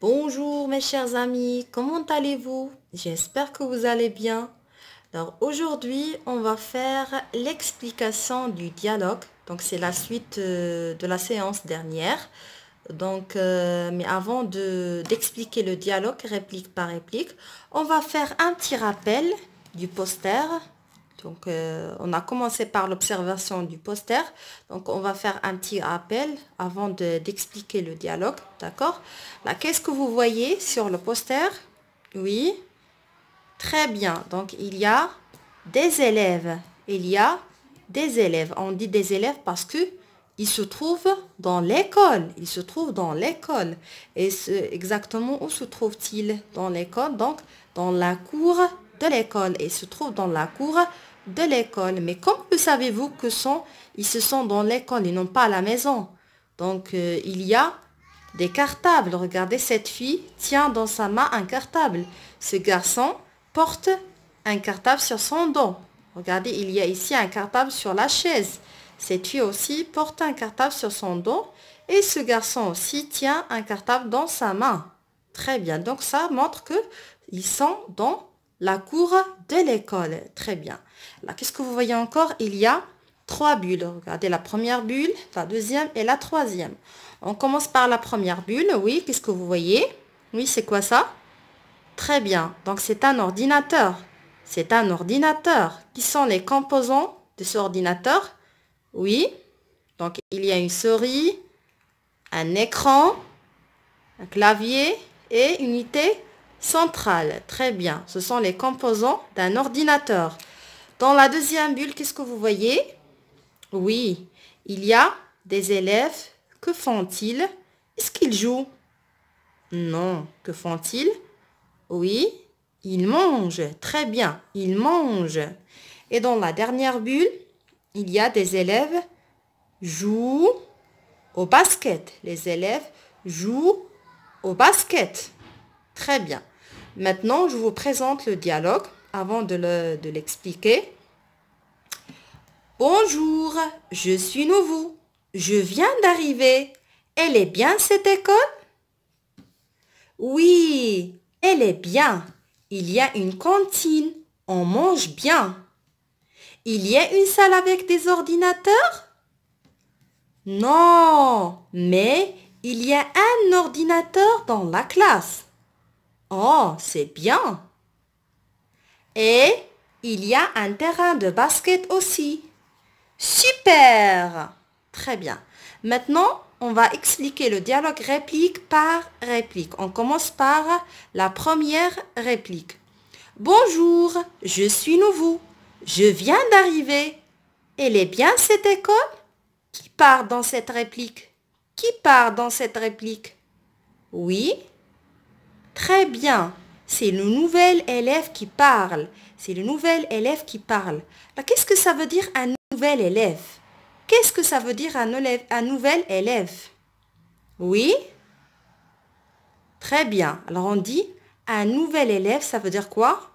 Bonjour mes chers amis, comment allez-vous? J'espère que vous allez bien. Alors aujourd'hui, on va faire l'explication du dialogue. Donc c'est la suite de la séance dernière. Mais avant d'expliquer le dialogue réplique par réplique, on va faire un petit rappel du poster. On a commencé par l'observation du poster. Donc, on va faire un petit rappel avant d'expliquer le dialogue. D'accord? Là, qu'est-ce que vous voyez sur le poster? Oui, très bien. Donc, il y a des élèves. Il y a des élèves. On dit des élèves parce que ils se trouvent dans l'école. Ils se trouvent dans l'école. Et exactement où se trouvent-ils dans l'école? Donc, dans la cour de l'école. Ils se trouvent dans la cour de l'école. Mais comment savez-vous ils se sont dans l'école, ils n'ont pas à la maison? Donc, il y a des cartables. Regardez, cette fille tient dans sa main un cartable. Ce garçon porte un cartable sur son dos. Regardez, il y a ici un cartable sur la chaise. Cette fille aussi porte un cartable sur son dos. Et ce garçon aussi tient un cartable dans sa main. Très bien. Donc, ça montre qu'ils sont dans la cour de l'école. Très bien. Là, qu'est-ce que vous voyez encore? Il y a 3 bulles. Regardez la première bulle, la deuxième et la troisième. On commence par la première bulle. Oui, qu'est-ce que vous voyez? Oui, c'est quoi ça? Très bien. Donc, c'est un ordinateur. C'est un ordinateur. Qui sont les composants de ce ordinateur? Oui. Donc, il y a une souris, un écran, un clavier et une unité centrale. Très bien. Ce sont les composants d'un ordinateur. Dans la deuxième bulle, qu'est-ce que vous voyez? Oui, il y a des élèves. Que font-ils? Est-ce qu'ils jouent? Non. Que font-ils? Oui, ils mangent. Très bien, ils mangent. Et dans la dernière bulle, il y a des élèves jouent au basket. Les élèves jouent au basket. Très bien. Maintenant, je vous présente le dialogue avant de l'expliquer. Bonjour, je suis nouveau. Je viens d'arriver. Elle est bien cette école? Oui, elle est bien. Il y a une cantine. On mange bien. Il y a une salle avec des ordinateurs? Non, mais il y a un ordinateur dans la classe. Oh, c'est bien. Et il y a un terrain de basket aussi. Super! Très bien. Maintenant, on va expliquer le dialogue réplique par réplique. On commence par la première réplique. Bonjour, je suis nouveau. Je viens d'arriver. Elle est bien cette école? Qui part dans cette réplique? Qui part dans cette réplique? Oui, très bien. C'est le nouvel élève qui parle. C'est le nouvel élève qui parle. Alors, qu'est-ce que ça veut dire un nouvel élève? Qu'est-ce que ça veut dire un nouvel élève? Oui, très bien. Alors, on dit un nouvel élève, ça veut dire quoi?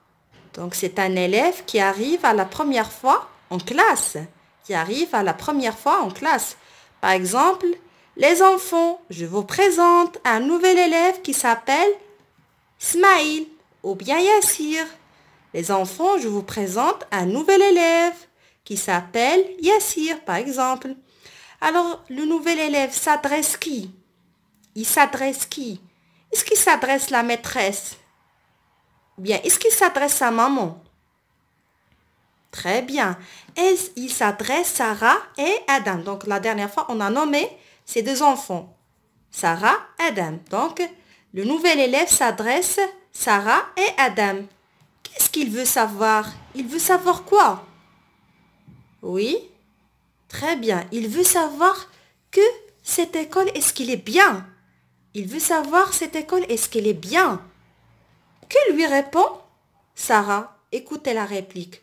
Donc, c'est un élève qui arrive à la première fois en classe. Qui arrive à la première fois en classe. Par exemple, les enfants, je vous présente un nouvel élève qui s'appelle Smaïl ou bien Yassir. Les enfants, je vous présente un nouvel élève qui s'appelle Yassir, par exemple. Alors, le nouvel élève s'adresse qui? Il s'adresse qui? Est-ce qu'il s'adresse la maîtresse? Ou bien, est-ce qu'il s'adresse sa maman? Très bien. Il s'adresse Sarah et Adam. Donc, la dernière fois, on a nommé ces deux enfants. Sarah, Adam. Donc, le nouvel élève s'adresse Sarah et Adam. Qu'est-ce qu'il veut savoir? Il veut savoir quoi? Oui, très bien. Il veut savoir que cette école, est-ce qu'il est bien? Il veut savoir cette école, est-ce qu'elle est bien? Que lui répond Sarah? Écoutez la réplique.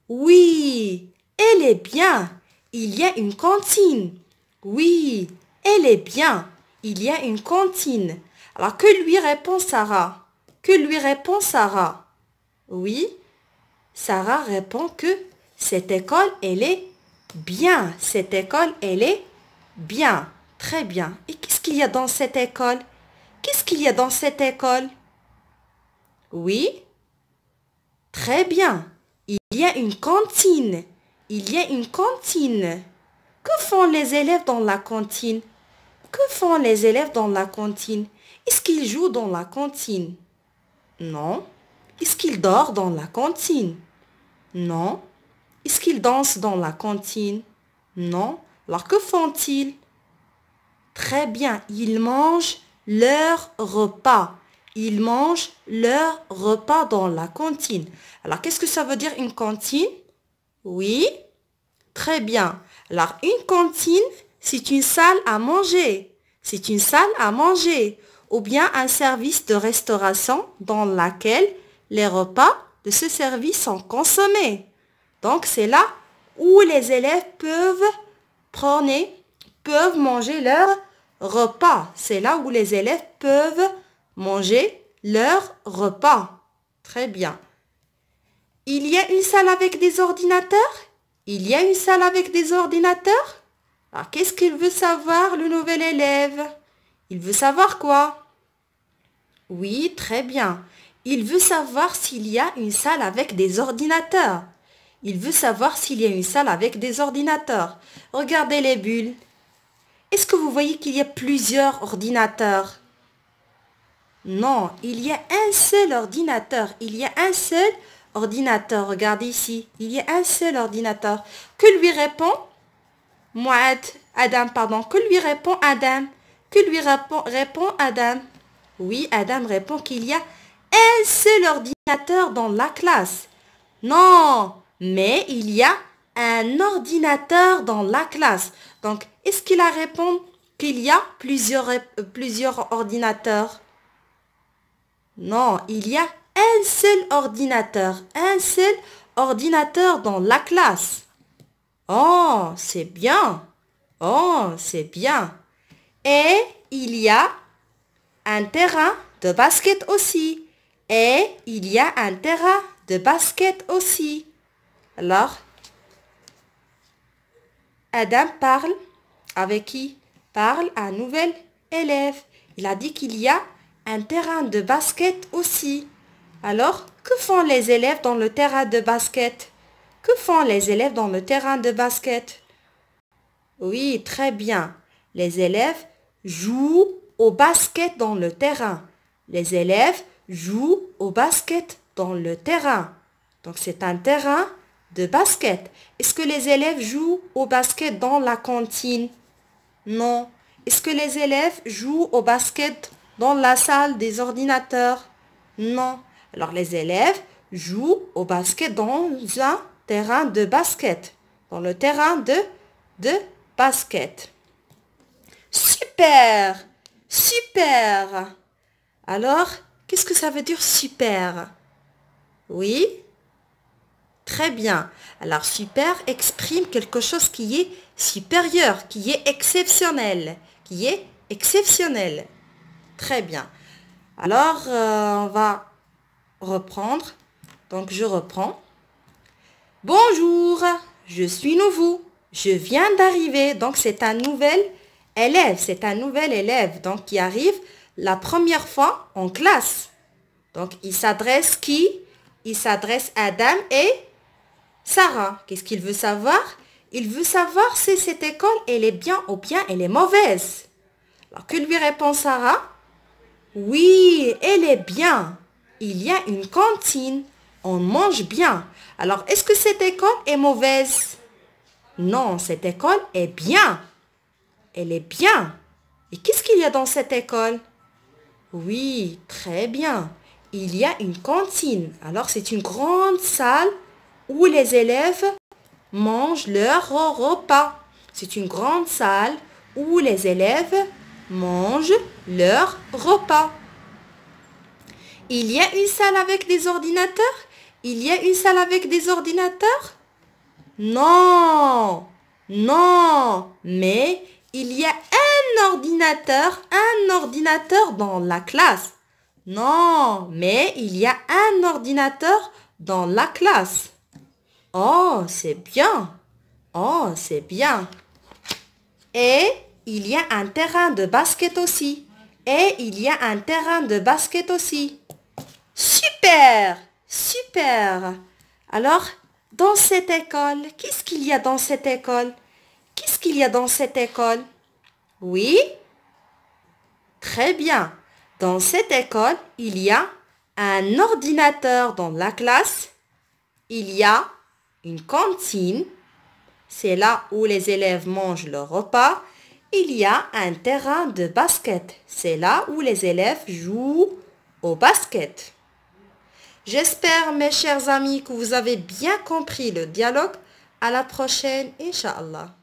Oui, elle est bien. Il y a une cantine. Oui, elle est bien. Il y a une cantine. Alors, que lui répond Sarah? Que lui répond Sarah? Oui, Sarah répond que cette école, elle est bien. Cette école, elle est bien. Très bien. Et qu'est-ce qu'il y a dans cette école? Qu'est-ce qu'il y a dans cette école? Oui, très bien. Il y a une cantine. Il y a une cantine. Que font les élèves dans la cantine? Que font les élèves dans la cantine? Est-ce qu'ils jouent dans la cantine? Non. Est-ce qu'ils dorment dans la cantine? Non. Est-ce qu'ils dansent dans la cantine? Non. Alors que font-ils? Très bien, ils mangent leur repas. Ils mangent leur repas dans la cantine. Alors, qu'est-ce que ça veut dire une cantine? Oui, très bien. Alors, une cantine, c'est une salle à manger. C'est une salle à manger. Ou bien un service de restauration dans laquelle les repas de ce service sont consommés. Donc, c'est là où les élèves peuvent manger leur repas. C'est là où les élèves peuvent manger leur repas. Très bien. Il y a une salle avec des ordinateurs? Il y a une salle avec des ordinateurs? Alors, qu'est-ce qu'il veut savoir, le nouvel élève? Il veut savoir quoi? Oui, très bien. Il veut savoir s'il y a une salle avec des ordinateurs. Il veut savoir s'il y a une salle avec des ordinateurs. Regardez les bulles. Est-ce que vous voyez qu'il y a plusieurs ordinateurs? Non, il y a un seul ordinateur. Il y a un seul ordinateur. Regardez ici. Il y a un seul ordinateur. Que lui répond Adam, pardon. Que lui répond Adam? Que lui répond Adam? Oui, Adam répond qu'il y a un seul ordinateur dans la classe. Non, mais il y a un ordinateur dans la classe. Donc, est-ce qu'il a répondu qu'il y a plusieurs ordinateurs? Non, il y a un seul ordinateur. Un seul ordinateur dans la classe. Oh, c'est bien. Oh, c'est bien. Et il y a un terrain de basket aussi. Et il y a un terrain de basket aussi. Alors, Adam parle avec qui? Parle à un nouvel élève. Il a dit qu'il y a un terrain de basket aussi. Alors, que font les élèves dans le terrain de basket? Que font les élèves dans le terrain de basket? Oui, très bien. Les élèves jouent au basket dans le terrain. Les élèves jouent au basket dans le terrain. Donc, c'est un terrain de basket. Est-ce que les élèves jouent au basket dans la cantine? Non. Est-ce que les élèves jouent au basket dans la salle des ordinateurs? Non. Alors, les élèves jouent au basket dans un terrain de basket. Dans le terrain de basket. Super! Super! Alors, qu'est-ce que ça veut dire super? Oui? Très bien. Alors, super exprime quelque chose qui est supérieur, qui est exceptionnel. Qui est exceptionnel. Très bien. Alors, on va reprendre. Donc, je reprends. Bonjour, je suis nouveau. Je viens d'arriver. Donc, c'est un nouvel élève. C'est un nouvel élève donc, qui arrive la première fois en classe. Donc, il s'adresse qui? Il s'adresse à Adam et Sarah. Qu'est-ce qu'il veut savoir? Il veut savoir si cette école, elle est bien ou bien elle est mauvaise. Alors, que lui répond Sarah? Oui, elle est bien. Il y a une cantine. On mange bien. Alors, est-ce que cette école est mauvaise? Non, cette école est bien. Elle est bien. Et qu'est-ce qu'il y a dans cette école? Oui, très bien. Il y a une cantine. Alors, c'est une grande salle où les élèves mangent leur repas. C'est une grande salle où les élèves mangent leur repas. Il y a une salle avec des ordinateurs? Il y a une salle avec des ordinateurs? Non, non, mais il y a un ordinateur dans la classe. Non, mais il y a un ordinateur dans la classe. Oh, c'est bien. Oh, c'est bien. Et il y a un terrain de basket aussi. Et il y a un terrain de basket aussi. Super, super. Alors, dans cette école, qu'est-ce qu'il y a dans cette école? Qu'est-ce qu'il y a dans cette école? Oui, très bien. Dans cette école, il y a un ordinateur dans la classe. Il y a une cantine. C'est là où les élèves mangent leur repas. Il y a un terrain de basket. C'est là où les élèves jouent au basket. J'espère, mes chers amis, que vous avez bien compris le dialogue. À la prochaine, Inch'Allah.